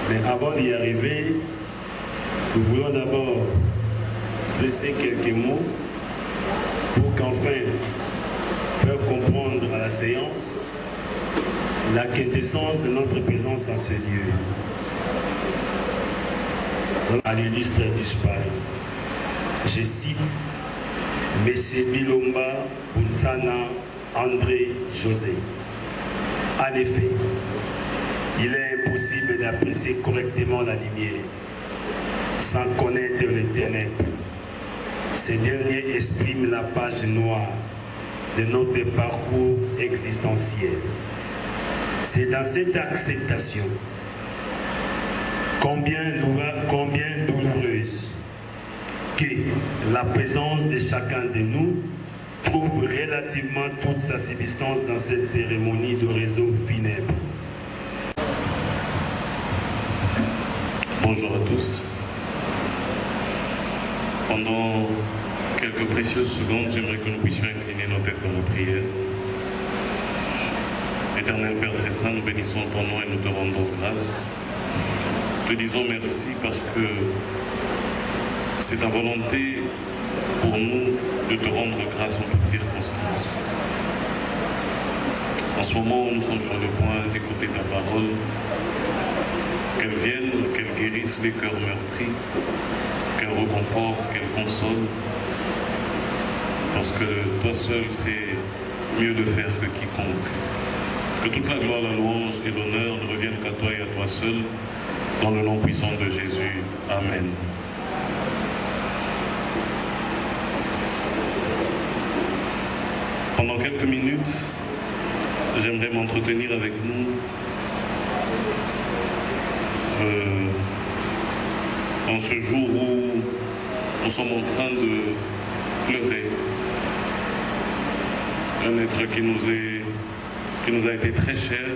Mais avant d'y arriver, nous voulons d'abord laisser quelques mots pour qu'enfin faire comprendre à la séance la quintessence de notre présence en ce lieu. À l'illustre du Spari, je cite M. Bilomba Bounsana André José. En effet, il est impossible d'apprécier correctement la lumière sans connaître les ténèbres. Ces derniers expriment la page noire de notre parcours existentiel. C'est dans cette acceptation, combien douloureuse, que la présence de chacun de nous trouve relativement toute sa subsistance dans cette cérémonie de réseau funèbre. Bonjour à tous. Pendant quelques précieuses secondes, j'aimerais que nous puissions incliner nos têtes dans nos prières. Éternel Père très saint, nous bénissons ton nom et nous te rendons grâce. Te disons merci parce que c'est ta volonté pour nous de te rendre grâce en toutes circonstances. En ce moment, nous sommes sur le point d'écouter ta parole, qu'elle vienne, qu'elle guérisse les cœurs meurtris, qu'elle reconforte, qu'elle console, parce que toi seul sais mieux de faire que quiconque. Que toute la gloire, la louange et l'honneur ne reviennent qu'à toi et à toi seul, dans le nom puissant de Jésus. Amen. Pendant quelques minutes, j'aimerais m'entretenir avec nous en ce jour où nous sommes en train de pleurer un être qui nous a été très cher.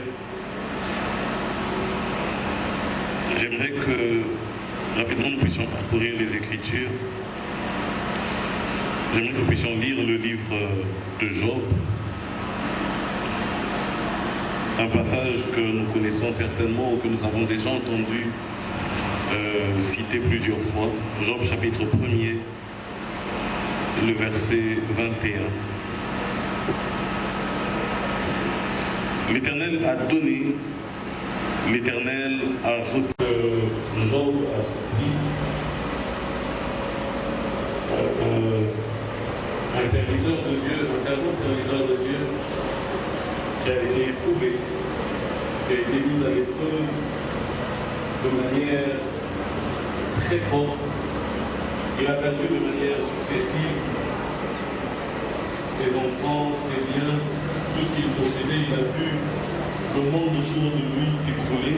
J'aimerais que rapidement nous puissions parcourir les Écritures. J'aimerais que nous puissions lire le livre de Job, un passage que nous connaissons certainement ou que nous avons déjà entendu citer plusieurs fois. Job chapitre 1er, le verset 21. L'Éternel a donné, l'Éternel a reçu. Job a sorti un serviteur de Dieu, un fervent serviteur de Dieu, qui a été éprouvé, qui a été mis à l'épreuve de manière très forte. Il a perdu de manière successive ses enfants, ses biens, tout ce qu'il possédait. Il a vu le monde autour de lui s'écrouler.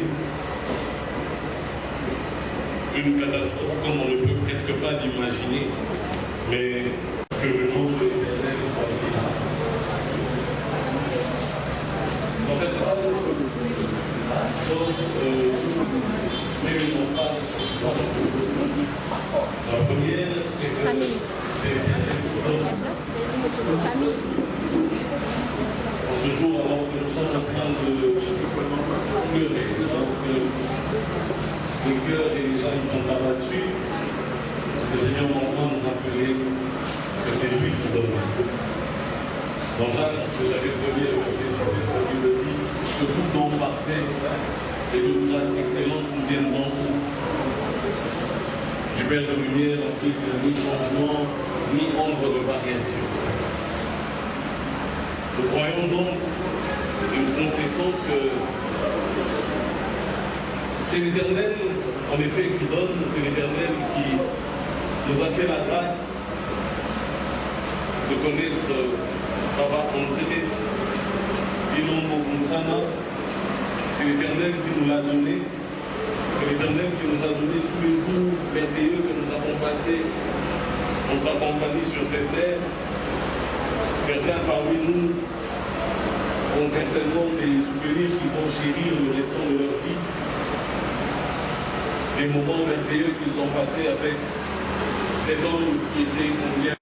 Une catastrophe comme on ne peut presque pas l'imaginer, mais que le nom de l'Éternel soit béni. Dans cette phrase, donc, met une emphase sur trois choses. La première, c'est que c'est l'Éternel qui donne. En ce jour, alors que nous sommes en train de pleurer, alors que les cœurs et les âmes sont abattus, le Seigneur m'entend nous rappeler que c'est lui qui donne. Dans Jacques, le chapitre 1er, verset 17, la Bible dit que tout don parfait et de grâce excellente nous viennent d'en haut, du Père de lumière en qui il n'y a ni changement, ni ombre de variation. Nous croyons donc et nous confessons que c'est l'Éternel, en effet, qui donne, c'est l'Éternel qui nous a fait la grâce de connaître Papa André Bilombo Bounsana. C'est l'Éternel qui nous l'a donné. C'est l'Éternel qui nous a donné tous les jours merveilleux que nous avons passés en sa compagnie sur cette terre. Certains parmi nous ont certainement des souvenirs qui vont chérir le restant de leur vie. Les moments merveilleux qu'ils ont passés avec cet homme qui était combien.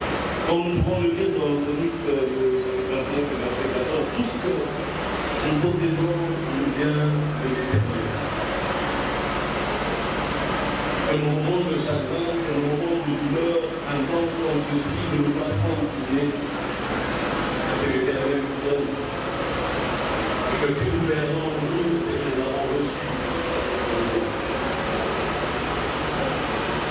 Comme nous pouvons le lire dans le chronique de chapitre 29 et verset 14, tout ce que nous possédons nous vient de l'Éternel. que nos moments de chagrin, que nos moments de douleur intense comme ceci ne nous fassent pas oublier que c'est l'Éternel qui donne. Et que si nous perdons un jour, c'est que nous avons reçu un jour.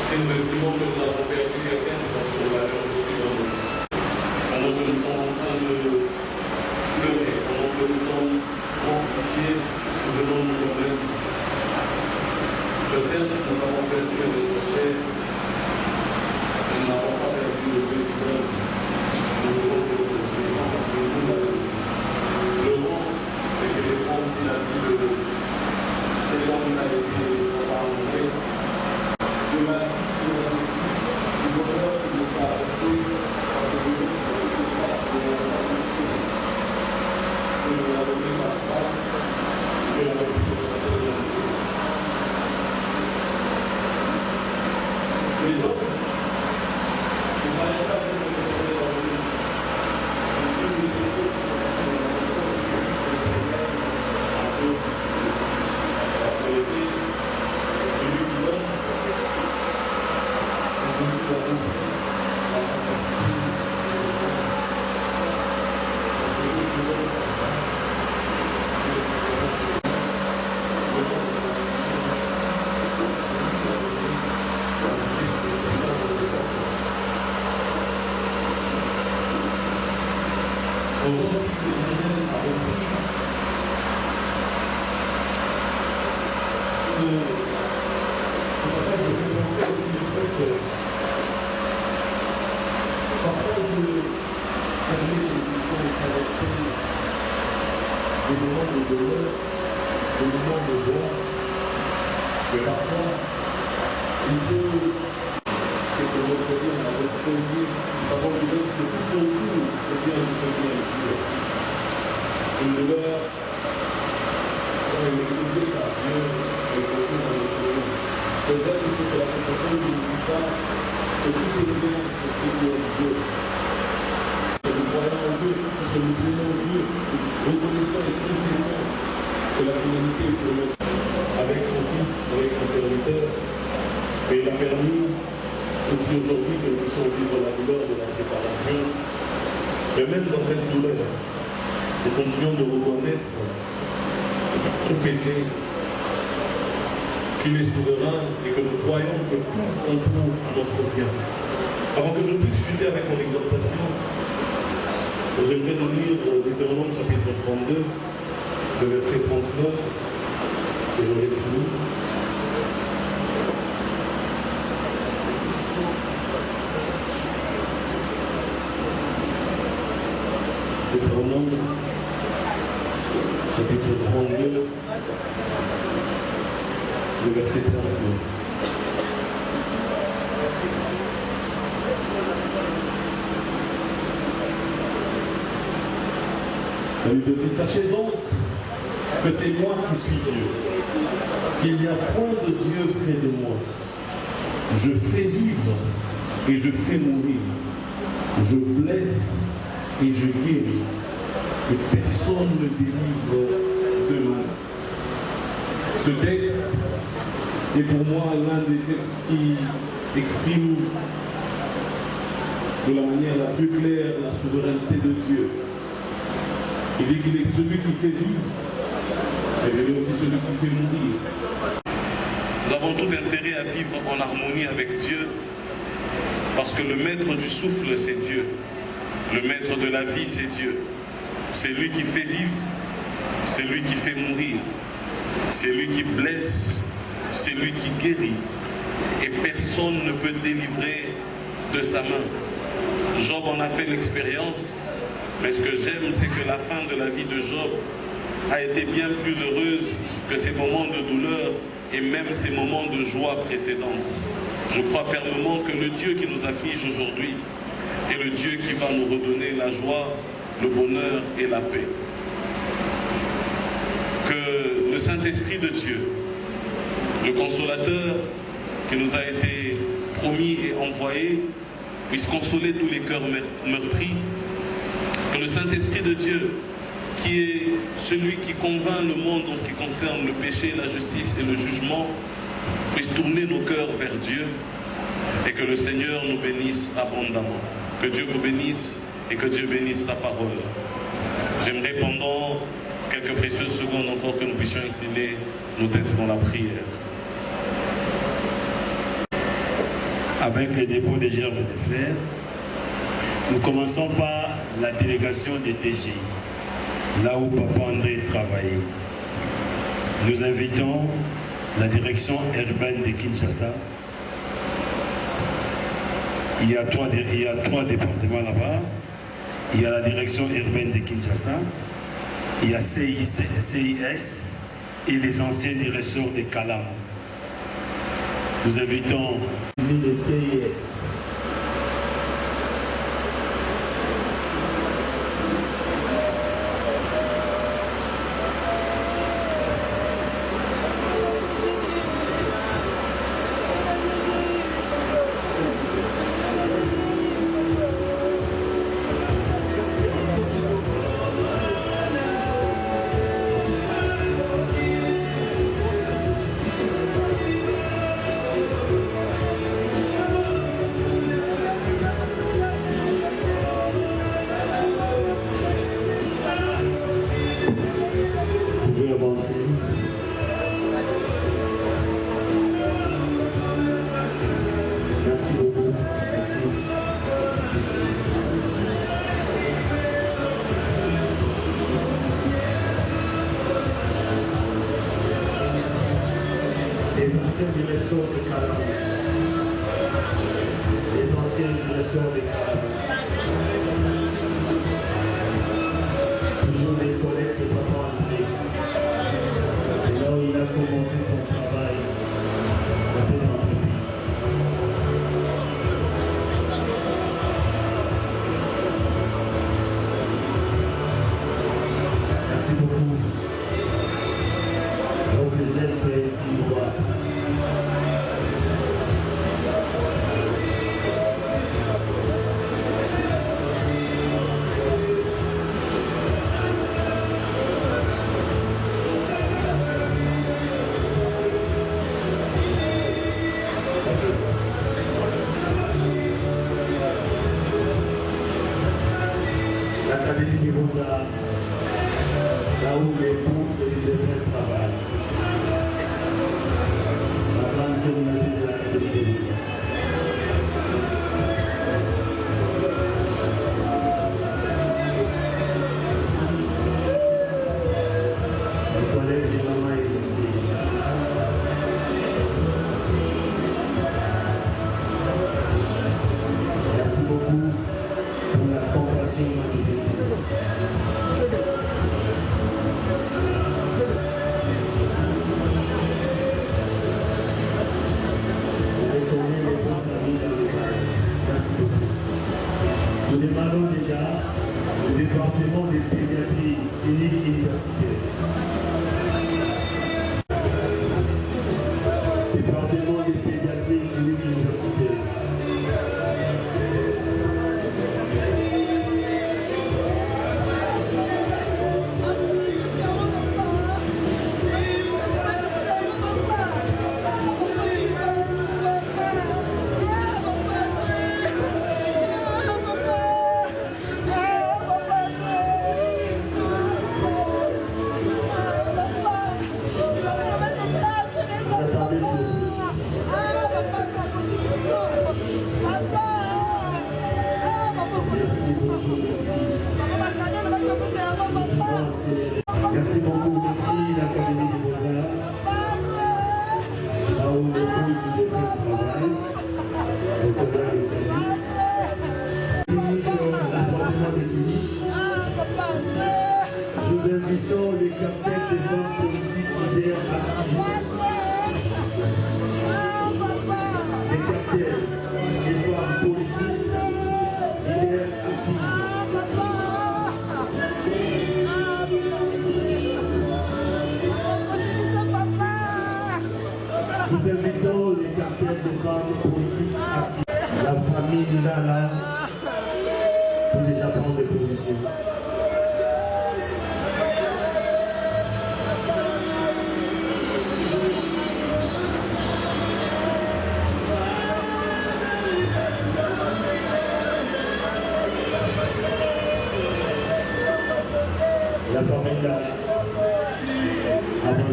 Si nous estimons que nous avons perdu quelqu'un, c'est parce que nous l'avons reçu dans notre vie. Pendant que nous sommes en train de pleurer, pendant que nous sommes mortifiés, souvenons-nous de nous-mêmes. Que certes, nous avons perdu notre chair, mais nous n'avons pas perdu le Dieu qui donne. Nous devons continuer à pleurons et célébrons aussi la vie de cet homme qui a été pardonné. De la vie du bonheur qui nous a apporté par le bonheur de nous a donné la grâce de la vie de les autres, ils n'arrêtent pas de nous donner leur vie. Parce que le prix, celui qui donne, c'est celui qui a aussi la capacité de celui qui donne. Des moments de douleur, des moments de joie, mais parfois, il peut, c'est que notre Dieu, notre Dieu, nous savons que le tout autour de bien de ce bien de Dieu. Une douleur, on est utilisé par Dieu et pour tout dans notre vie. C'est vrai que c'est que la compréhension ne nous dit pas que tout est bien pour ce qui est de Dieu. Nous croyons en Dieu, parce que nous aimons Dieu, reconnaissant et confessant que la finalité est pour nous, avec son Fils, avec son serviteur. Et il a permis aussi aujourd'hui que nous puissions vivre la douleur de la séparation. Mais même dans cette douleur, nous continuons de reconnaître, de confesser qu'il est souverain et que nous croyons que tout concourt à notre bien. Avant que je puisse chuter avec mon exhortation, j'aimerais nous lire Deutéronome chapitre 32, le verset 39, et j'aurai fini. Deutéronome chapitre 32, le verset 39. La Bible dit, sachez donc que c'est moi qui suis Dieu, qu'il n'y a point de Dieu près de moi. Je fais vivre et je fais mourir. Je blesse et je guéris. Et personne ne délivre de mal. Ce texte est pour moi l'un des textes qui exprime de la manière la plus claire la souveraineté de Dieu. Il dit qu'il est celui qui fait vivre, et il est aussi celui qui fait mourir. Nous avons tout intérêt à vivre en harmonie avec Dieu, parce que le maître du souffle, c'est Dieu. Le maître de la vie, c'est Dieu. C'est lui qui fait vivre, c'est lui qui fait mourir, c'est lui qui blesse, c'est lui qui guérit. Et personne ne peut délivrer de sa main. Job en a fait l'expérience. Mais ce que j'aime, c'est que la fin de la vie de Job a été bien plus heureuse que ces moments de douleur et même ces moments de joie précédents. Je crois fermement que le Dieu qui nous afflige aujourd'hui est le Dieu qui va nous redonner la joie, le bonheur et la paix. Que le Saint-Esprit de Dieu, le Consolateur qui nous a été promis et envoyé, puisse consoler tous les cœurs meurtris. Que le Saint-Esprit de Dieu, qui est celui qui convainc le monde en ce qui concerne le péché, la justice et le jugement, puisse tourner nos cœurs vers Dieu et que le Seigneur nous bénisse abondamment. Que Dieu vous bénisse et que Dieu bénisse sa parole. J'aimerais pendant quelques précieuses secondes encore que nous puissions incliner nos têtes dans la prière. Avec le dépôt des gerbes de fer, nous commençons par la délégation des TGI, là où Papa André travaillait. Nous invitons la direction urbaine de Kinshasa. Il y a trois départements là-bas. Il y a la direction urbaine de Kinshasa, il y a CIS et les anciens directeurs de Kalam. Nous invitons le CIS.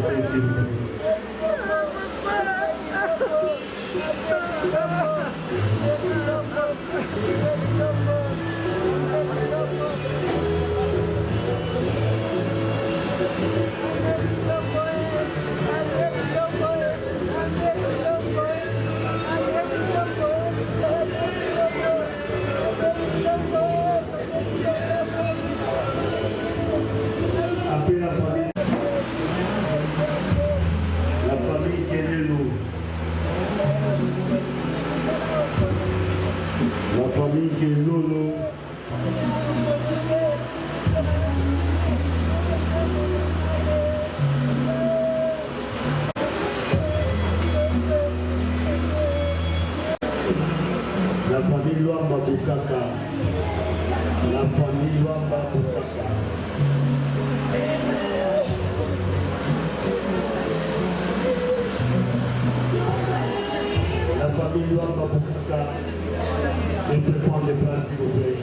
Avancez s'il vous plaît. Après la famille Kenelo, la famille Kenolo, la famille Luamba Bukaka, la famille Luamba Bukaka. La famille Luamba Bukaka, je peux prendre les places s'il vous plaît.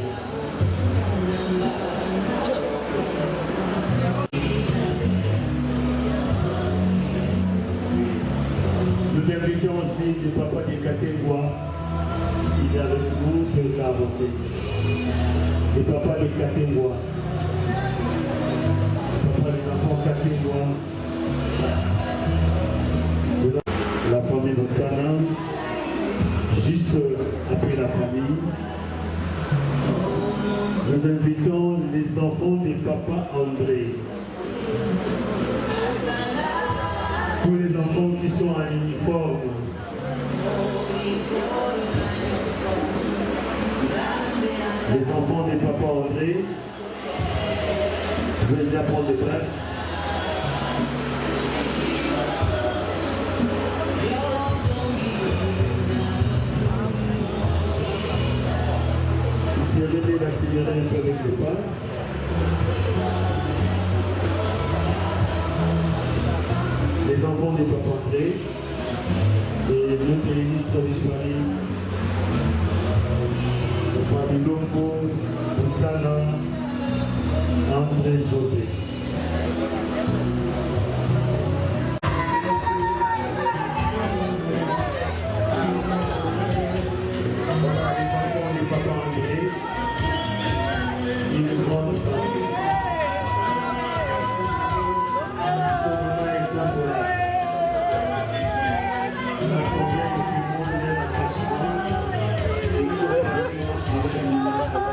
Nous invitons aussi le papa de Katengoa, s'il est avec nous, peut avancer. Le papa de Katengoa, le papa des enfants Katengoa, la famille de Sana, juste après la famille. Nous invitons les enfants de papa André. Tous les enfants qui sont en uniforme. Les enfants de papa André, je vais déjà prendre des places. C'est donné d'accélérer un peu avec le pas. Les enfants des Papa André, c'est notre ministre disparu. Papa Bilombo, Boutsana, André José. Voilà les enfants des Papa André. Une grande famille. Son nom est consolable. La première du monde est l'attachement et une relation avec l'administration.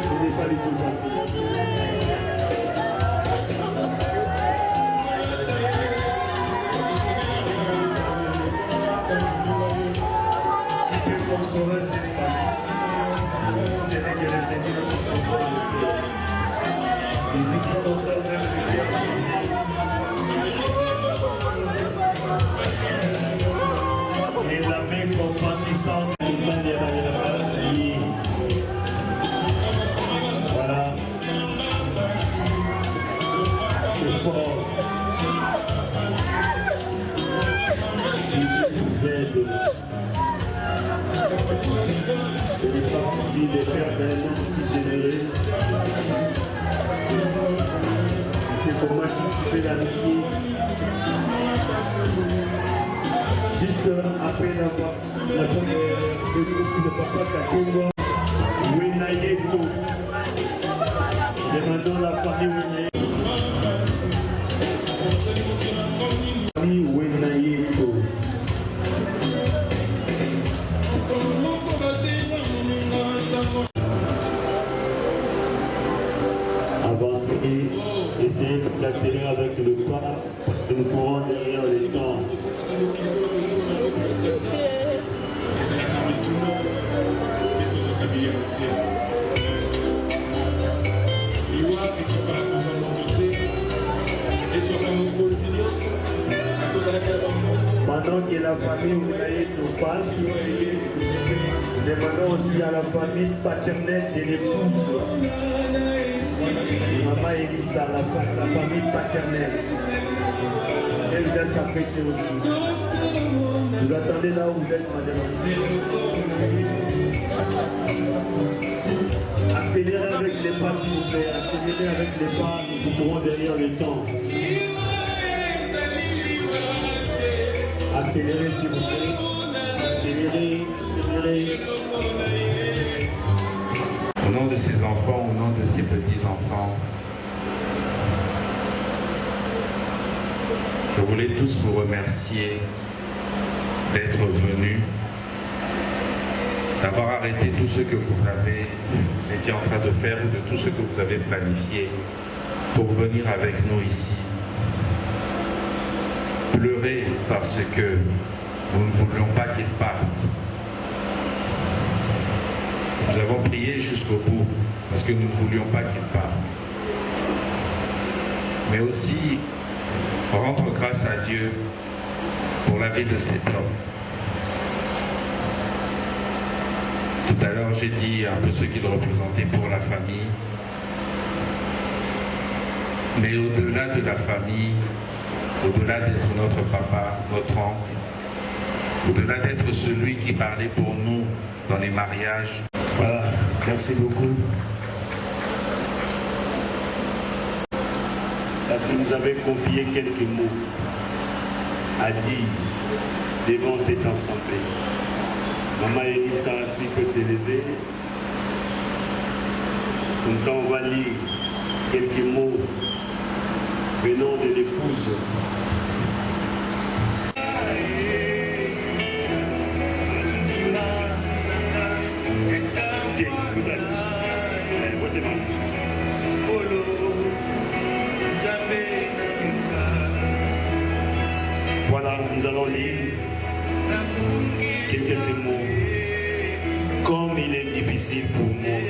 Ce n'est pas du tout facile. Il peut consoler cette famille. C'est vrai que le Seigneur nous console le cœur. C'est ce qui console même le cœur. Et la main compatissante du monde de la patrie. Voilà. C'est fort. Il nous aide. Ce n'est pas facile de faire d'un homme si généreux. C'est pour moi qui fais l'amitié. Juste après le groupe de papa Katengoa, Wenayeto. Demandons la famille Wenayeto. Famille Wenayeto. Avancez, essayez d'accélérer avec le pas et nous courons derrière les temps. Pendant que la famille Wenayeto passe, demandons aussi à la famille paternelle de l'épouse. Maman Elissa, sa famille paternelle. Elle doit s'apprêter aussi. Vous attendez là où vous êtes, madame. Accélérez avec les pas, s'il vous plaît. Accélérez avec les pas, nous courons derrière le temps. Accélérez, s'il vous plaît. Accélérez, accélérez. Au nom de ces enfants, au nom de ces petits-enfants, je voulais tous vous remercier d'être venus, d'avoir arrêté tout ce que vous étiez en train de faire ou de tout ce que vous avez planifié pour venir avec nous ici. Pleurer parce que nous ne voulions pas qu'ils partent. Nous avons prié jusqu'au bout parce que nous ne voulions pas qu'ils partent. Mais aussi rendre grâce à Dieu pour la vie de cet homme. Tout à l'heure, j'ai dit un peu ce qu'il représentait pour la famille. Mais au-delà de la famille, au-delà d'être notre papa, notre oncle, au-delà d'être celui qui parlait pour nous dans les mariages. Voilà, merci beaucoup. Parce que vous avez confié quelques mots à dire devant cette assemblée. Maman Elissa ainsi que s'est levée. Comme ça, on va lire quelques mots venant de l'épouse. Voilà, nous allons lire quelques mots. Comme il est difficile pour moi,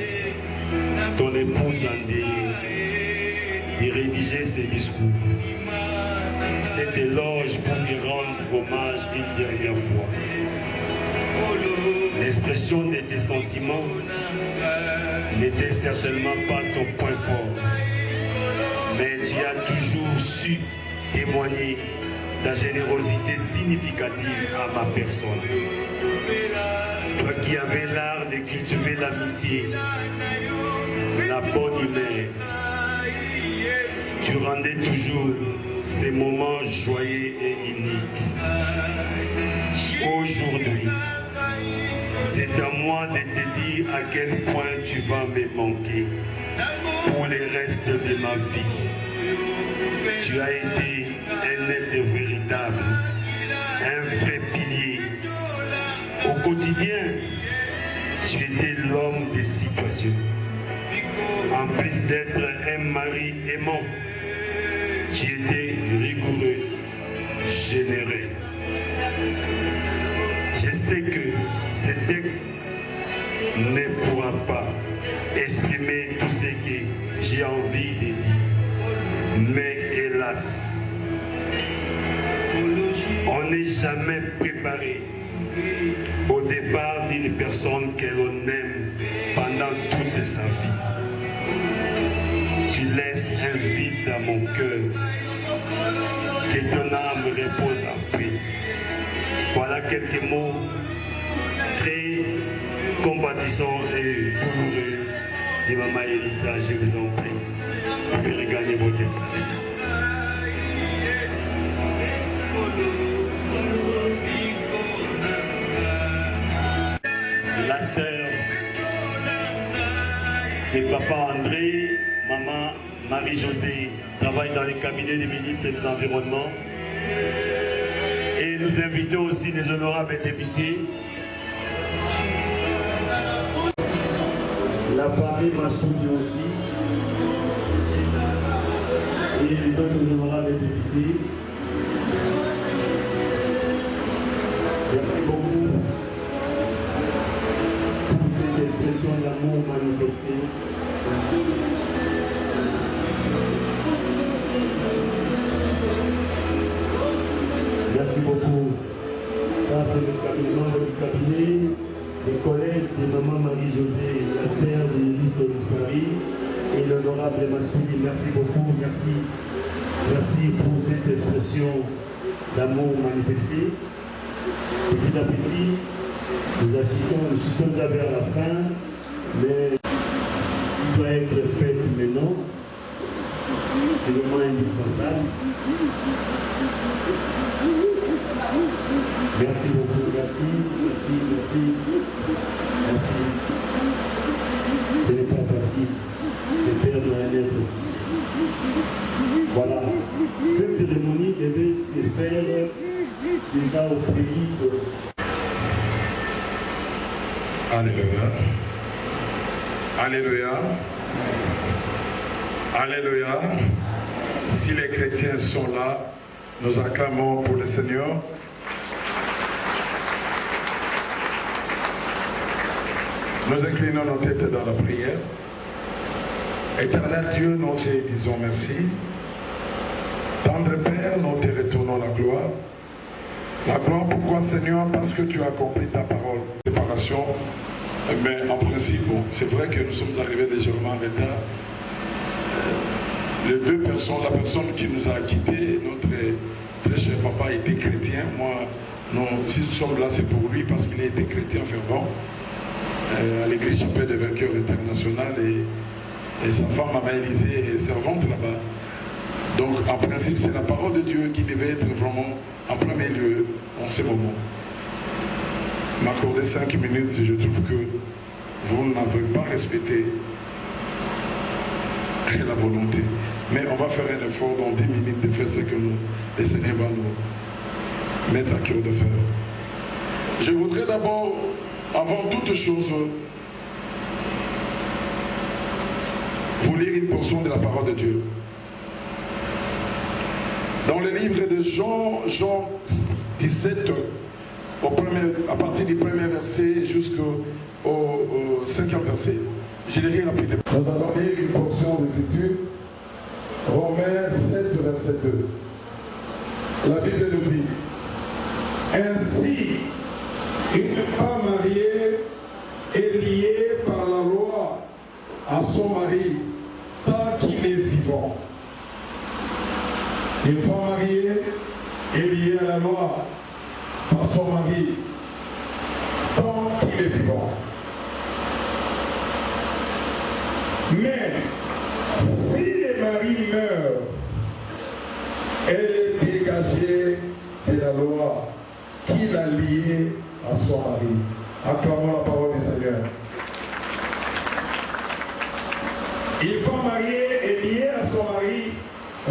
ton épouse endeuillée, de rédiger ses discours. Cet éloge pour lui rendre hommage une dernière fois. L'expression de tes sentiments n'était certainement pas ton point fort, mais tu as toujours su témoigner ta générosité significative à ma personne. Toi qui avais l'art de cultiver l'amitié, la bonne humeur, tu rendais toujours ces moments joyeux et uniques. Aujourd'hui, c'est à moi de te dire à quel point tu vas me manquer pour le reste de ma vie. Tu as été un être véritable, un vrai pilier. Au quotidien, tu étais l'homme des situations. En plus d'être un mari aimant, tu étais rigoureux, généreux. Je sais que ce texte ne pourra pas exprimer tout ce que j'ai envie de dire. Mais hélas, on n'est jamais préparé au départ d'une personne que l'on aime pendant toute sa vie. Tu laisses un vide dans mon cœur, que ton âme repose en paix. Voilà quelques mots très compatissants et douloureux de Maman Elissa, je vous en prie. Vous pouvez regagner votre place. La sœur de Papa André, Maman Marie-Josée, travaille dans les cabinets du ministre de l'Environnement. Et nous invitons aussi les honorables députés. La famille Massoudi aussi. Et les autres honorables députés. Merci beaucoup pour cette expression d'amour manifestée. Merci beaucoup. Ça, c'est le membre du cabinet, des collègues de Maman Marie-Josée, la sœur de l'Église disparue, et l'honorable Massoudi. Merci beaucoup. Merci. Merci pour cette expression d'amour manifesté. Petit à petit, nous chutons déjà vers la fin, mais doit être faite maintenant. C'est vraiment indispensable. Merci beaucoup, merci. Ce n'est pas facile de perdre un être si cher. Voilà, cette cérémonie devait se faire déjà au pays de... Alléluia. Alléluia. Alléluia. Si les chrétiens sont là, nous acclamons pour le Seigneur. Nous inclinons nos têtes dans la prière. Éternel Dieu, nous te disons merci. Tendre Père, nous te retournons la gloire. La gloire, pourquoi Seigneur? Parce que tu as accompli ta parole. Séparation, mais en principe, bon, c'est vrai que nous sommes arrivés légèrement en retard. Les deux personnes, la personne qui nous a quittés, notre très cher papa était chrétien. Moi, non, si nous sommes là, c'est pour lui parce qu'il a été chrétien fervent à l'église chapelle des vainqueurs internationale et sa femme, Maman Élisée, est servante là-bas. Donc, en principe, c'est la parole de Dieu qui devait être vraiment en premier lieu en ce moment. M'accorder 5 minutes, je trouve que vous n'avez pas respecté la volonté. Mais on va faire un effort dans 10 minutes de faire ce que le Seigneur va nous mettre à cœur de faire. Je voudrais d'abord, avant toute chose, vous lire une portion de la parole de Dieu. Dans le livre de Jean 17, à partir du premier verset jusqu'au 5e verset. Je lirai rapidement. Nous allons lire une portion d'écriture. Romains 7, verset 2. La Bible nous dit: ainsi, une femme mariée est liée par la loi à son mari tant qu'il est vivant. Une femme mariée est liée à la loi par son mari tant qu'il est vivant. Mais si le mari meurt, elle est dégagée de la loi qui l'a liée à son mari. Acclamons la parole du Seigneur. Une femme mariée est liée à son mari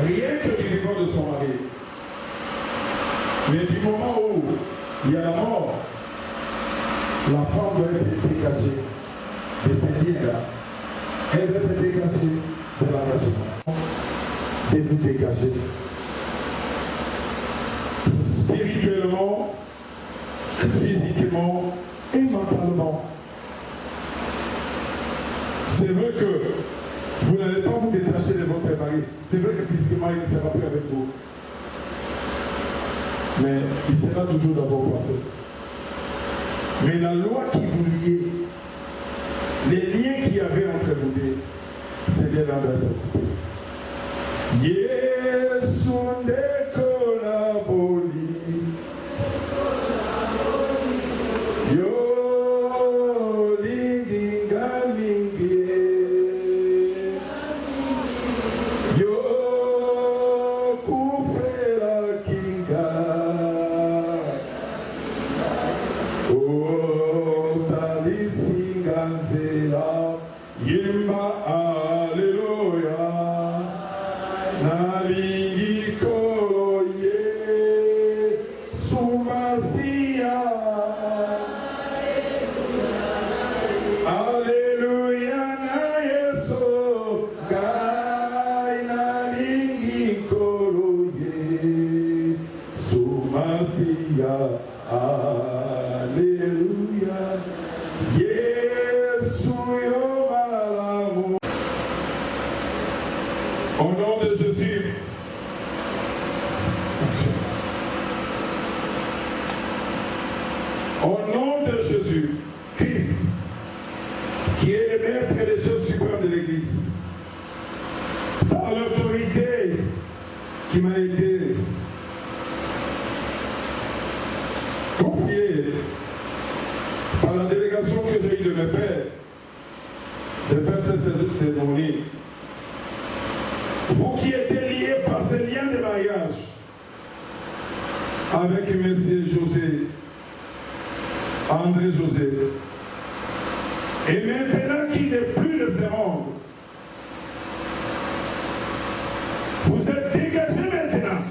rien que du vivant de son mari. Mais du moment où il y a la mort, la femme doit être dégagée de ces liens-là. Elle doit être dégagée de l'engagement. De vous dégager. Spirituellement, physiquement et mentalement. C'est vrai que vous n'allez pas vous détacher de votre mari. C'est vrai que physiquement, il ne sera plus avec vous. Mais il sera toujours dans vos pensées. Mais la loi qui vous liait, les liens qu'il y avait entre vous deux, c'est bien là dedans. Yesu ndekolaboli, yo linga lingie, yo kufera kinga, o talisinga nzela, yemba aleluya. Au nom de Jésus, au nom de Jésus, Christ, qui est le maître et le chef suprême de l'Église, par l'autorité qui m'a été confiée par la délégation que j'ai eue de mes pères, de faire cette cérémonie. avec M. José, André José. Et maintenant qu'il n'est plus de ce monde, vous êtes dégagés maintenant,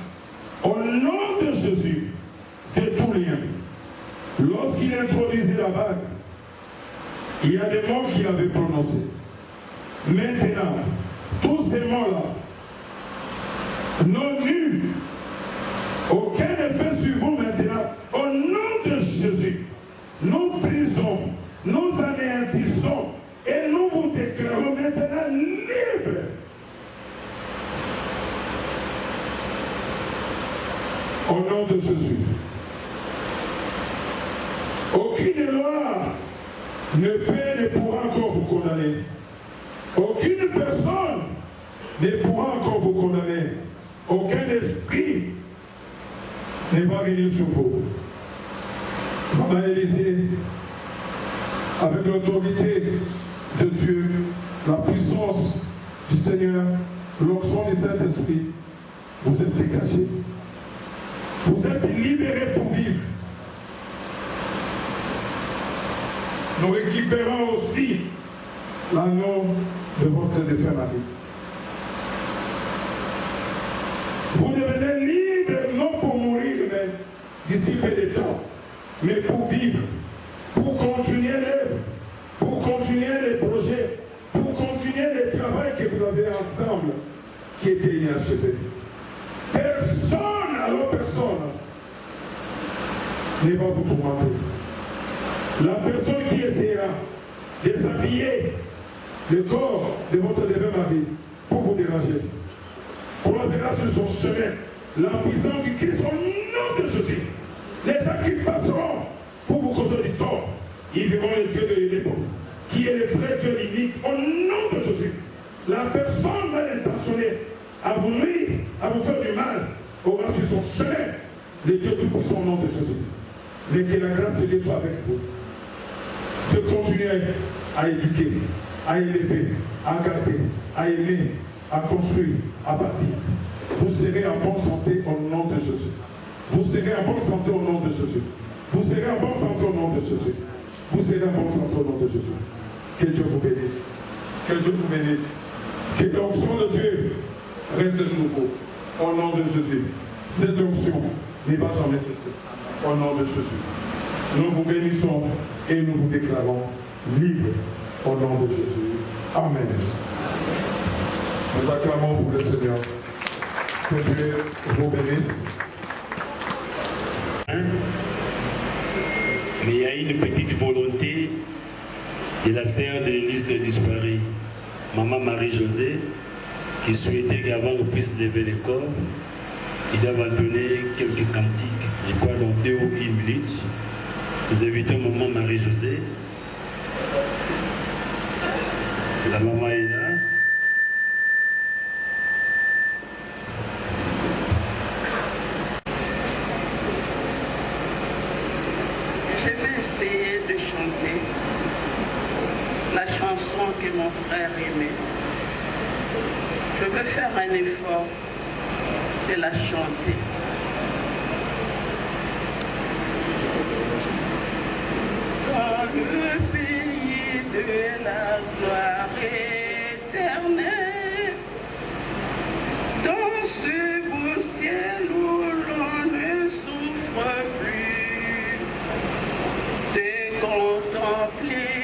au nom de Jésus, de tout lien. Lorsqu'il introduisait la bague, il y a des mots qu'il avait prononcés. Maintenant, tous ces mots-là n'ont nul aucun effet sur vous maintenant. Au nom de Jésus, nous brisons, nous anéantissons et nous vous déclarons maintenant libres. Au nom de Jésus. Aucune loi ne peut, ne pourra encore vous condamner. Aucune personne ne pourra encore vous condamner. Aucun esprit ne va venir sur vous. Maman Élisée, avec l'autorité de Dieu, la puissance du Seigneur, l'onction du Saint-Esprit, vous êtes dégagés. Vous êtes libérés pour vivre. Nous récupérons aussi l'anneau de votre défunt mari. Vous devenez libre non pour mourir, mais d'ici peu de temps, mais pour vivre, pour continuer l'œuvre, pour continuer les projets, pour continuer le travail que vous avez ensemble, qui était inachevé. Personne, alors personne, ne va vous tourmenter. La personne qui essaiera de s'habiller le corps de votre défunt mari pour vous déranger, croisera sur son chemin la puissance du Christ au nom de Jésus. Les gens qui passeront pour vous causer du tort, ils verront le Dieu de l'époque, qui est le vrai Dieu unique au nom de Jésus. La personne mal intentionnée à vous nuire, à vous faire du mal, aura sur son chemin le Dieu tout-puissant au nom de Jésus. Mais que la grâce de Dieu soit avec vous. De continuer à éduquer, à élever, à garder, à aimer, à construire, à bâtir. Vous serez en bonne santé au nom de Jésus. Vous serez en bonne santé au nom de Jésus. Vous serez en bonne santé au nom de Jésus. Vous serez en bonne santé au nom de Jésus. Que Dieu vous bénisse. Que Dieu vous bénisse. Que l'onction de Dieu reste sur vous. Au nom de Jésus. Cette onction ne va jamais cesser. Au nom de Jésus. Nous vous bénissons et nous vous déclarons libres au nom de Jésus. Amen. Nous acclamons pour le Seigneur. Que Dieu vous bénisse. Mais il y a une petite volonté de la sœur de l'Église disparue, Maman Marie-Josée, qui souhaitait qu'avant qu'on puisse lever le corps, il doit donner quelques cantiques, je crois dans 2 ou 1 minute. Nous invitons Maman Marie-Josée. La maman est là. Je vais essayer de chanter la chanson que mon frère aimait. Je vais faire un effort de la chanter. Dans le pays de la gloire éternelle, dans ce beau ciel où l'on ne souffre plus, te contempler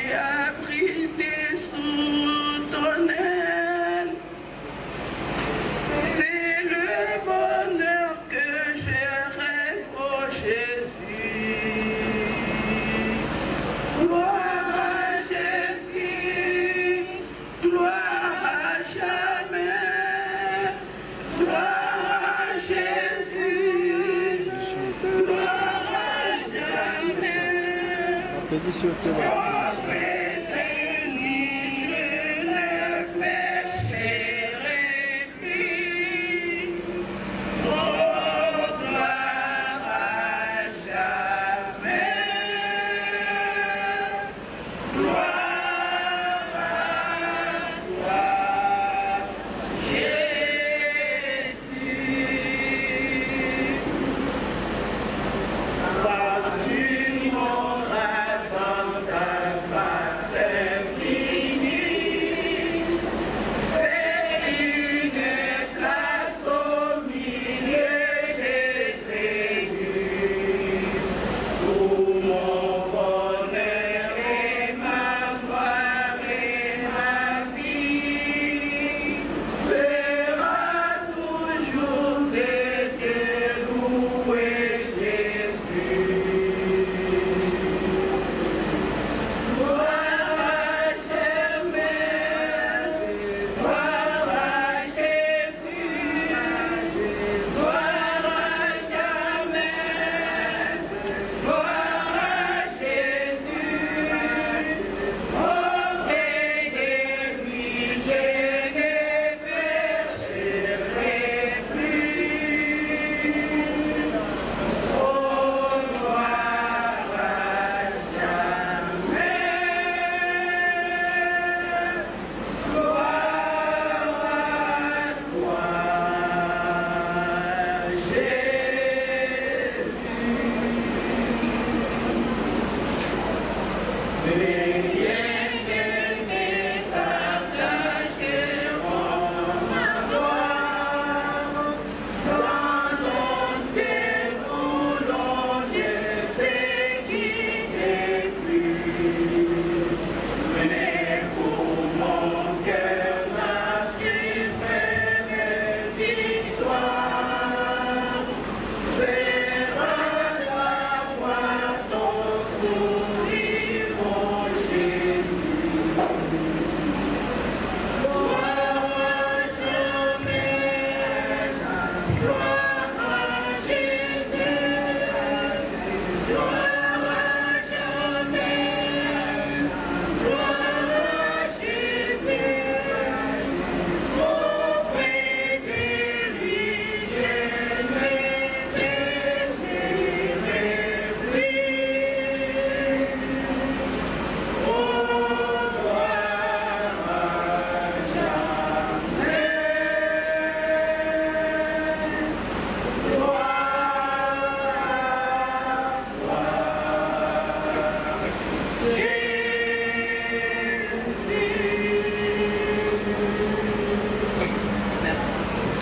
abrité sous ton aile, c'est le bonheur que je rêve, oh Jésus. Gloire à Jésus, gloire à jamais, gloire à Jésus, gloire à jamais. Béni, je ne pécherai plus. Oh, gloire à jamais. Gloire à toi, Jésus.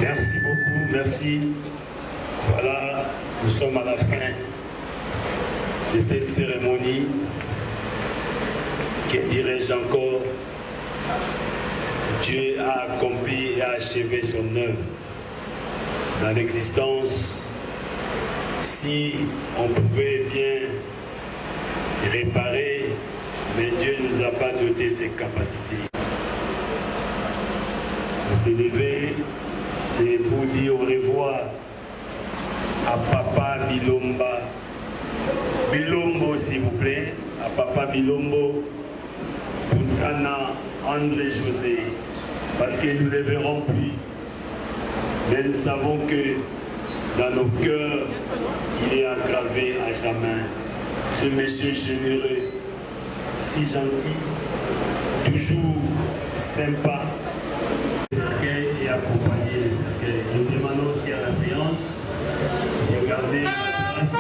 Merci beaucoup, merci. Voilà, nous sommes à la fin de cette cérémonie. Que dirais-je encore? Dieu a accompli et achevé son œuvre dans l'existence. Si on pouvait bien réparer, mais Dieu ne nous a pas doté ses capacités. On s'est levé, c'est pour dire au revoir à Papa Bilomba. Bilombo, s'il vous plaît, à Papa Bilombo, Pounsana, André José, parce que nous ne les verrons plus. Mais nous savons que dans nos cœurs, il est aggravé à jamais. Ce monsieur généreux, si gentil, toujours sympa, et accompagner le cercueil. Nous demandons aussi à la séance de garder la trace.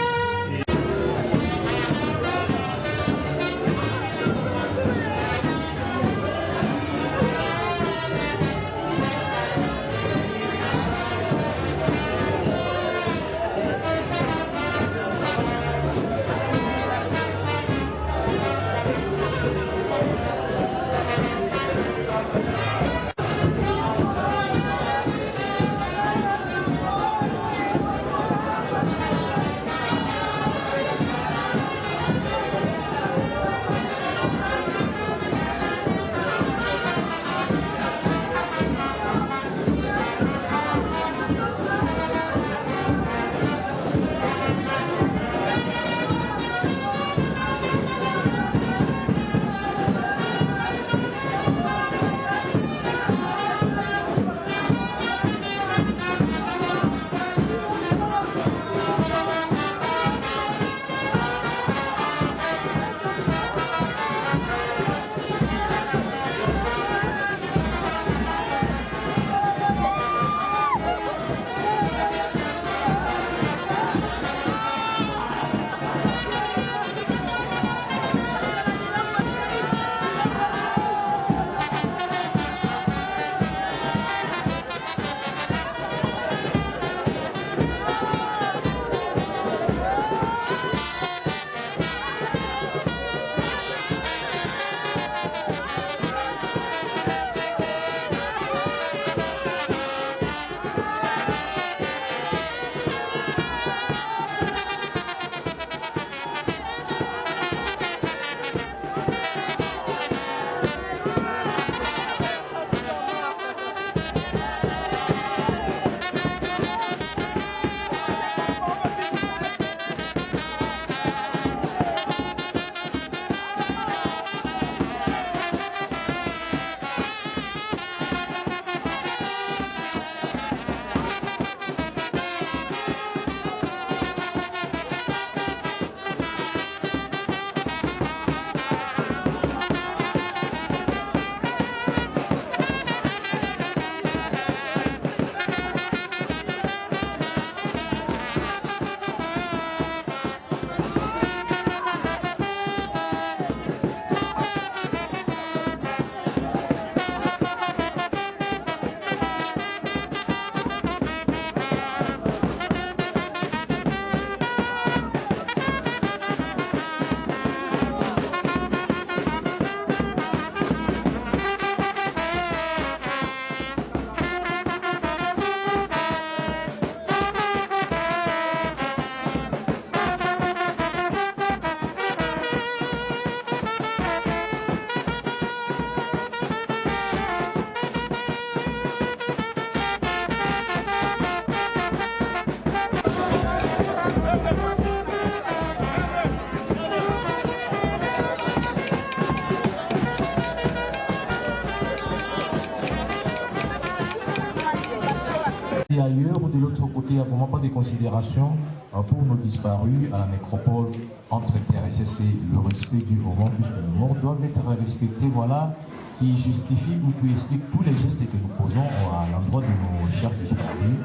l'autre côté, il n'y a vraiment pas de considération pour nos disparus à la nécropole entre terre et c'est le respect du moment, puisque les morts doivent être respectés, voilà, qui justifie ou qui explique tous les gestes que nous posons à l'endroit de nos chers disparus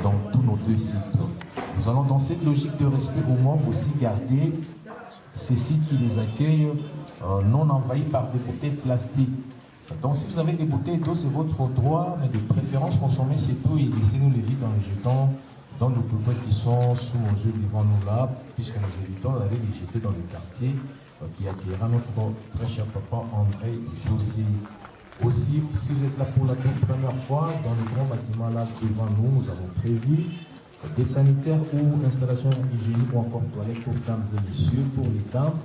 dans tous nos deux sites. Nous allons dans cette logique de respect aux morts aussi garder ces sites qui les accueillent non envahis par des bouteilles plastiques. Donc si vous avez des bouteilles d'eau, c'est votre droit, mais de préférence consommez cette eau et laissez-nous les vides dans les jetons, dans nos poubelles qui sont sous nos yeux devant nous là, puisque nous évitons d'aller les jeter dans le quartier qui accueillera notre très cher papa André José. Aussi, si vous êtes là pour la toute première fois, dans le grand bâtiment là devant nous, nous avons prévu des sanitaires ou installations hygiéniques ou encore toilettes pour dames et messieurs, pour les dames.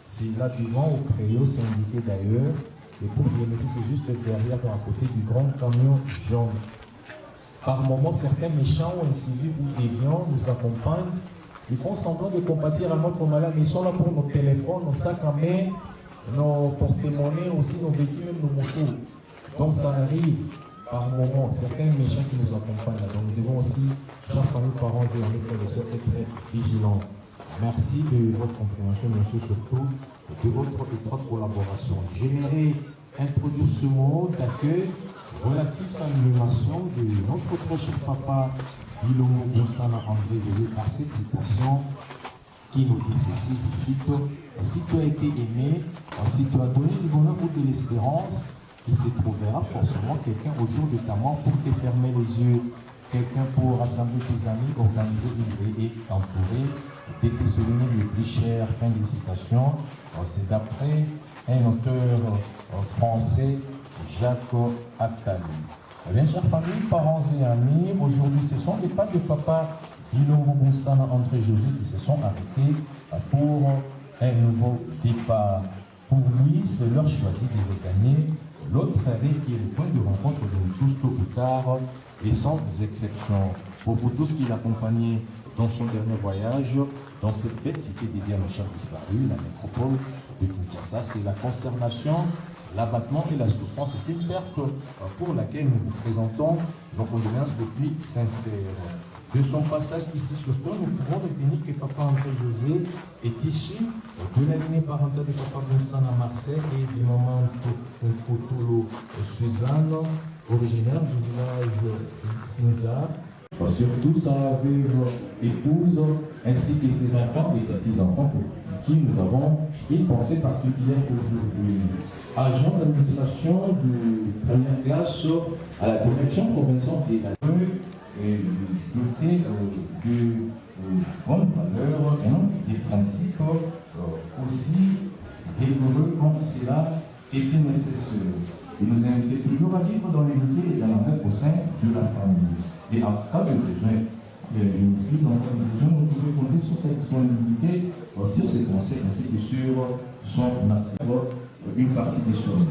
C'est là devant au crayon, c'est indiqué d'ailleurs. Et pour les messieurs, c'est juste derrière, à côté du grand camion jaune. Par moments, certains méchants ou incivils ou déviants nous accompagnent. Ils font semblant de compatir à notre malade, mais ils sont là pour nos téléphones, nos sacs à main, nos porte-monnaies, aussi nos véhicules, même nos motos. Donc ça arrive par moments, certains méchants qui nous accompagnent. Donc nous devons aussi, chers familles, parents et amis, frères et sœurs, être très vigilants. Merci de votre compréhension, monsieur, surtout de votre étroite collaboration. J'aimerais introduire ce mot d'accueil relatif à l'inhumation de notre très cher papa Bilongo Bonsana André José par cette citation qui nous dit ceci du site: si tu as été aimé, si tu as donné du bonheur ou de l'espérance, il se trouvera forcément quelqu'un au jour de ta mort pour te fermer les yeux, quelqu'un pour rassembler tes amis, organiser une veille et t'entourer de tes souvenirs les plus chers. Fin de citation. C'est d'après un auteur français, Jacques Attali. Eh bien, chers familles, parents et amis, aujourd'hui, ce sont les pas de papa Bilongo Bonsana André José qui se sont arrêtés pour un nouveau départ. Pour lui, c'est leur choisi de regagner l'autre rêve qui est le point de rencontre de nous tous tôt ou tard, et sans exception. Pour vous tous qui l'accompagnaient dans son dernier voyage, dans cette belle cité dédiée à nos chers disparus, la nécropole de Kinshasa, c'est la consternation, l'abattement et la souffrance. C'est une perte pour laquelle nous vous présentons nos condoléances les plus sincères. De son passage ici sur terre, nous pouvons retenir que papa André José est issu de la lignée parentale de papa Bonsana à Marseille et du maman Fotolo Suzanne, originaire du village Sinza. Surtout sa veuve épouse, ainsi que ses enfants et petits-enfants pour qui nous avons une pensée particulière aujourd'hui. Agent d'administration de première classe à la direction provinciale des valeurs et doté de bonnes valeurs et des principes aussi rigoureux comme cela était nécessaire. Il nous invitait toujours à vivre dans l'unité et dans la au sein de la famille. Et en cas de besoin, je m'excuse, en cas de besoin, vous pouvez compter sur sa disponibilité, sur ses conseils, ainsi que sur son assistance, une partie des choses.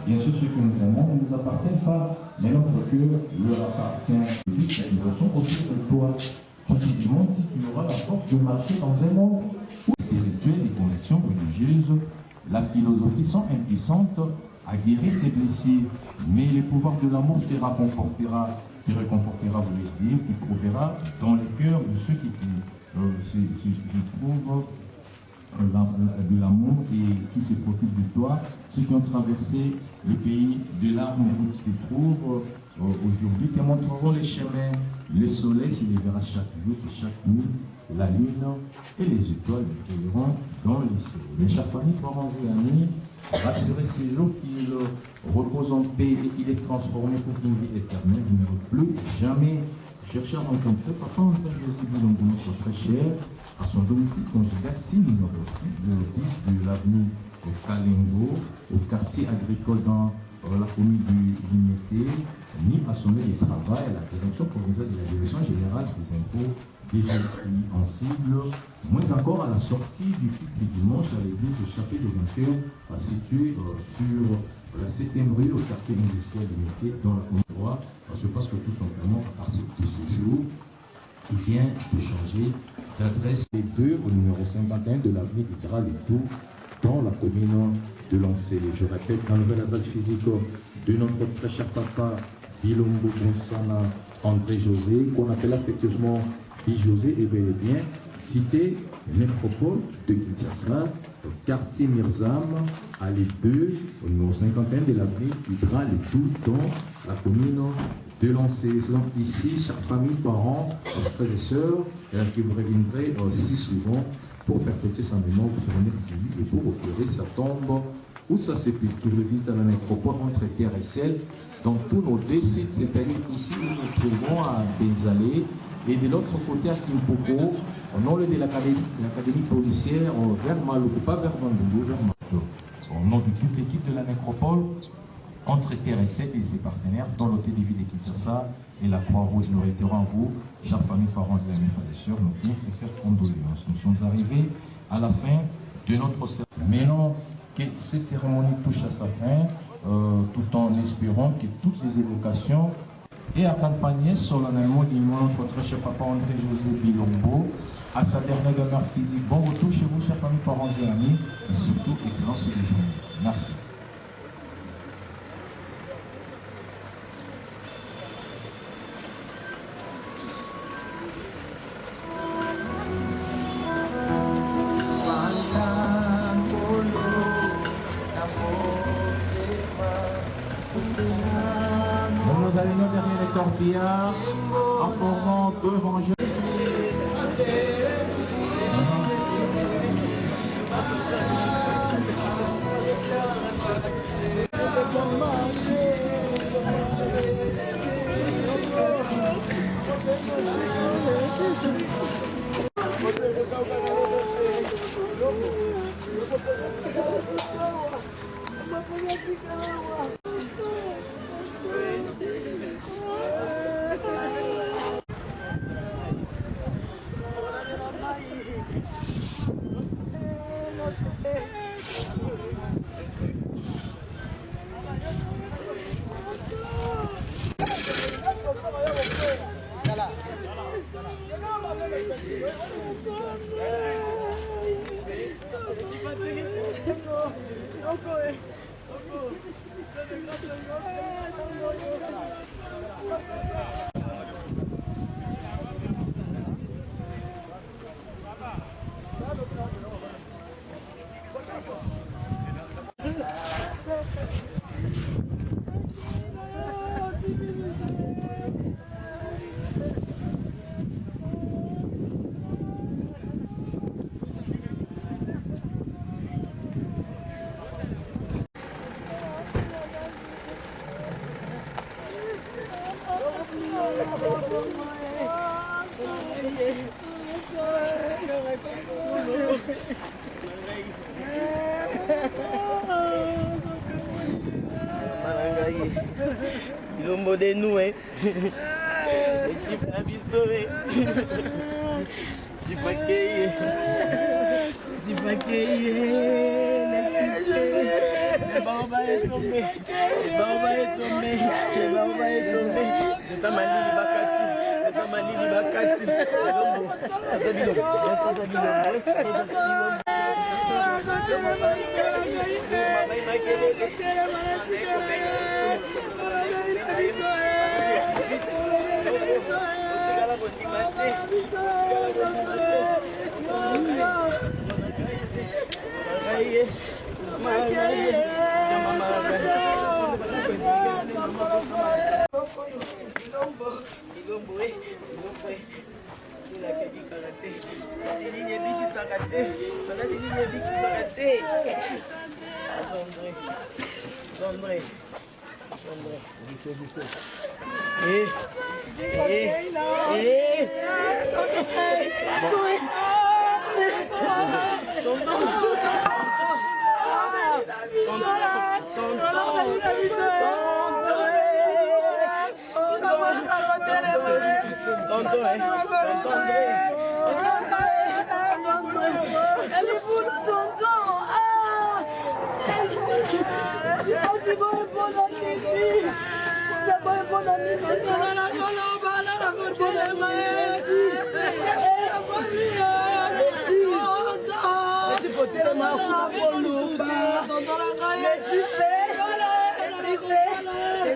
Bien sûr, ce que nous aimons ne nous appartient pas, mais notre cœur leur appartient. Nous sommes autour de toi. Possiblement, si tu auras la force de marcher dans un monde où spirituel et connexions religieuses, la philosophie sont impuissantes à guérir tes blessures, mais le pouvoir de l'amour te réconfortera, voulais-je dire, tu trouveras dans le cœur de ceux qui trouvent de l'amour et qui se préoccupent de toi, ceux qui ont traversé le pays de larmes où tu te trouves aujourd'hui, te montreront les chemins, le soleil s'élèvera chaque jour et chaque nuit, la lune et les étoiles brilleront dans les cieux. Mes chers familles, parents et amis, rassurez ces jours qu'il repose en paix et qu'il est transformé pour une vie éternelle. Il ne veut plus jamais chercher à rencontrer papa André José Bilongo, notre très cher, à son domicile conjugal, signe aussi de l'office de l'avenue Kalengo, au quartier agricole dans la commune du Limité, ni à son lieu de travail à la direction provinciale de la direction générale des impôts déjà pris en cible, moins encore à la sortie du culte du dimanche à l'église Chapelle de Vainqueur, située sur la 7e rue au quartier industriel Limité dans la commune de Roi. Je pense que tout simplement, à partir de ce jour, il vient de changer d'adresse les 2 au numéro 51 de l'avenue Hydra et tout dans la commune de Lancé. Je répète, la nouvelle adresse physique de notre très cher papa Bilongo Bonsana André José, qu'on appelle affectueusement José, est bel et bien cité nécropole de Kinshasa, quartier Mirzam, allée 2, numéro 51 de l'avenue Hydra, le tout dans la commune de Lancé. Donc ici, chère famille, parents, frères et sœurs, qui vous reviendrez si souvent pour perpétuer sa mémoire, vous souvenir de lui et pour offrir sa tombe ou sa sépulture. Le visite à la nécropole entre terre et ciel. Dans tous nos deux sites, c'est-à-dire ici, nous nous trouvons à Benzalé et de l'autre côté à Kimpoko, au nom de l'académie policière, vers Maloko, pas vers Bandungu, vers Maloko. Au nom de toute l'équipe de la nécropole, entre terre et ciel et ses partenaires, dans l'hôtel de ville de Kinshasa et la Croix-Rouge, nous réitérons à vous, chers familles, parents et amis, frères et sœurs, nos plus sincères condoléances. Nous sommes arrivés à la fin de notre cérémonie. Mais non, que cette cérémonie touche à sa fin, tout en espérant que toutes les évocations et accompagnées solennellement d'immenses notre très cher papa André José Bilombo à sa dernière demeure physique. Bon retour chez vous, chers familles, parents et amis, et surtout, excellence de journée. Merci. Derrière les corbillards, en formant deux rangées. Ilombo de nous, hein. Tu vas me sauver. Tu vas cueillir. Tu vas cueillir. Le baba est tombé. Le baba est tombé. Le baba est tombé. Le tamali bakati. Le tamali bakati.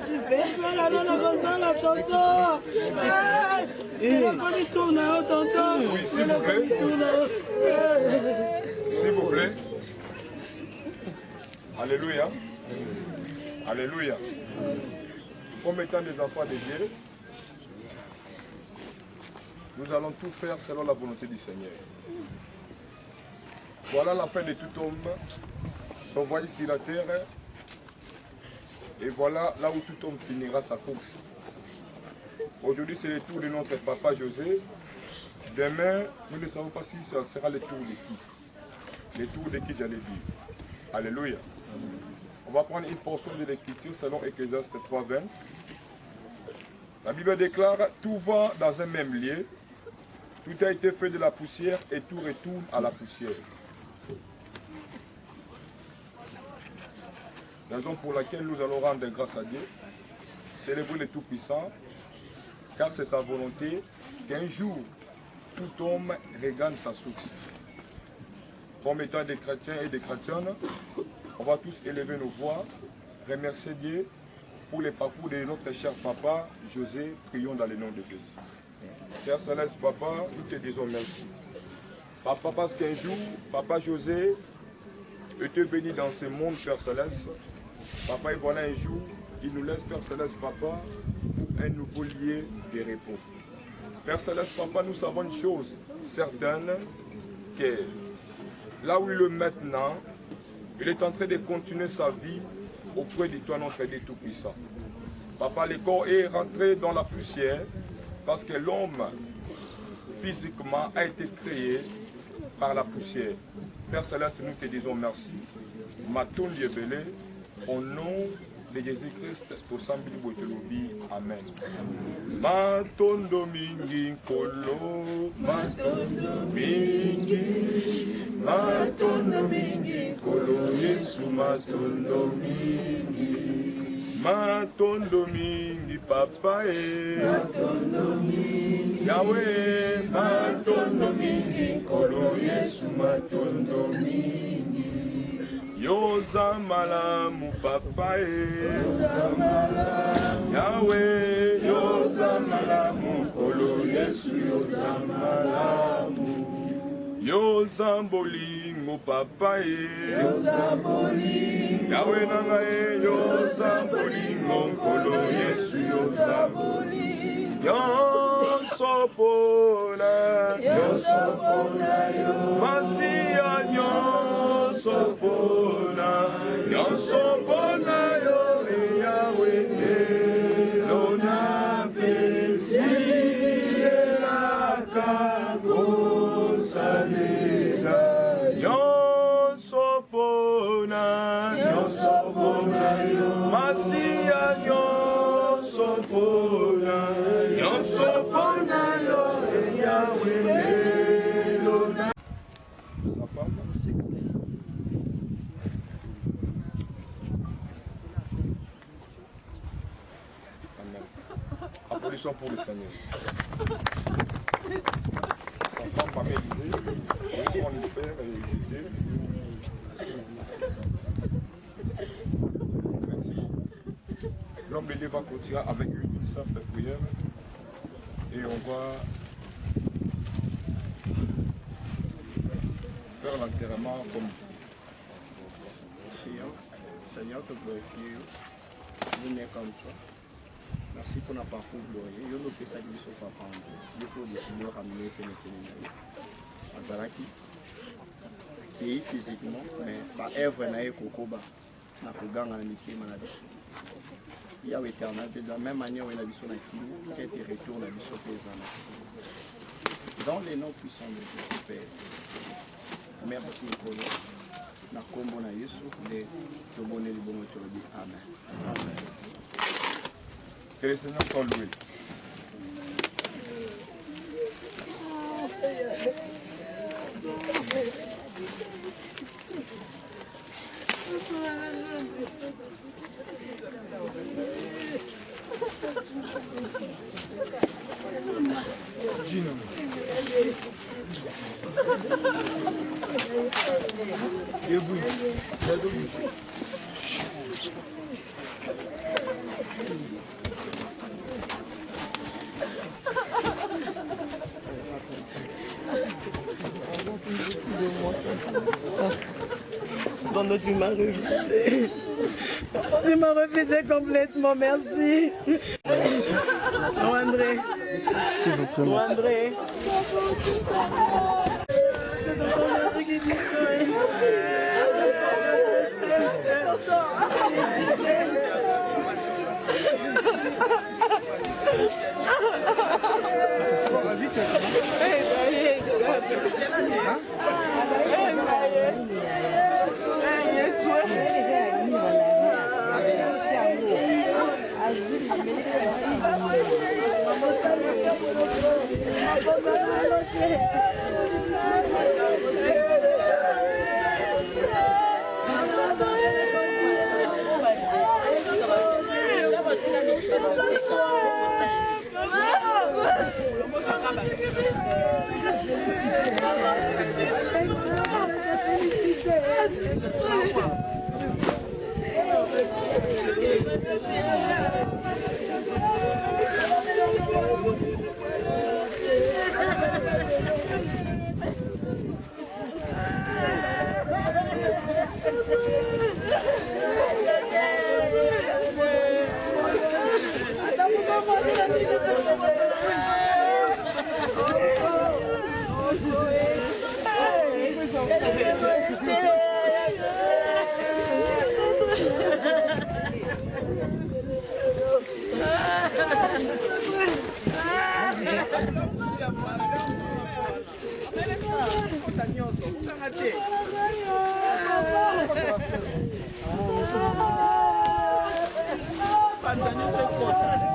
Tu fais Oui, s'il vous plaît. S'il vous plaît. Alléluia. Alléluia. Comme étant des enfants de Dieu, nous allons tout faire selon la volonté du Seigneur. Voilà la fin de tout homme s'envoie sur la terre. Et voilà là où tout homme finira sa course. Aujourd'hui, c'est le tour de notre papa José. Demain, nous ne savons pas si ça sera le tour de qui. Le tour de qui j'allais dire. Alléluia. On va prendre une portion de l'écriture selon Ecclésiaste 3:20. La Bible déclare, tout va dans un même lieu. Tout a été fait de la poussière et tout retourne à la poussière. Raison pour laquelle nous allons rendre grâce à Dieu, célébrer le Tout-Puissant, car c'est sa volonté qu'un jour, tout homme regagne sa source. Comme étant des chrétiens et des chrétiennes, on va tous élever nos voix, remercier Dieu pour le parcours de notre cher papa José. Prions dans le nom de Jésus. Père Céleste, papa, nous te disons merci. Papa, parce qu'un jour, papa José était venu dans ce monde, Père Céleste. Papa, et voilà un jour, il nous laisse, Père Céleste, papa, pour un nouveau lieu de repos. Père Céleste, papa, nous savons une chose certaine, que là où il est maintenant, il est en train de continuer sa vie auprès de toi, notre Dieu Tout-Puissant. Papa, le corps est rentré dans la poussière parce que l'homme, physiquement, a été créé par la poussière. Père Céleste, nous te disons merci. Maton Liebele, au nom de Jésus-Christ, pour Sambi Botelobi. Amen. Matondo mingi kolo, matondo mingi kolo, Yesu matondo mingi, matondo mingi papa matondo mingi, Yahweh matondo mingi kolo, Yesu matondo mingi. Yoza malamu papa yoza malamu Yahweh yoza malamu kolo Yesu yoza malamu yoza bolingo papa yoza bolingo Yahweh nanga yoza bolingo kolo Yesu yoza bolingo yoso pona yo Masia yoso pona yo Yahweh lona pesi la kakosa nela yoso pona yo Masia yoso pona yo Yahweh lona. Sa femme. Applaudissons pour le Seigneur. Sa femme m'a médisé, je vais prendre le père et Jésus. Merci beaucoup. L'homme de Dieu va continuer avec une simple prière et on va faire l'enterrement comme Seigneur, te glorifier, nous n'est comme toi. Merci pour notre parcours glorieux. Yo nous fait ça qui soit papa. Le pour décider de ramener à Azaraki. Qui est physiquement, mais par œuvre n'a kokoba na kuganga na mikima na biso. Il y a éternel de la même manière où il a biso na fini, qui était retour na biso présent. Dans les noms puissants de Jésus Père. Merci pour na kombo na Yesu de tobonner le bon autour. Amen. Amen. Que les Seigneurs soient loués. Tonton, tu m'as refusé. Tu m'as refusé complètement, merci. Non, André. S'il vous plaît, Non, merci. André. Tanzania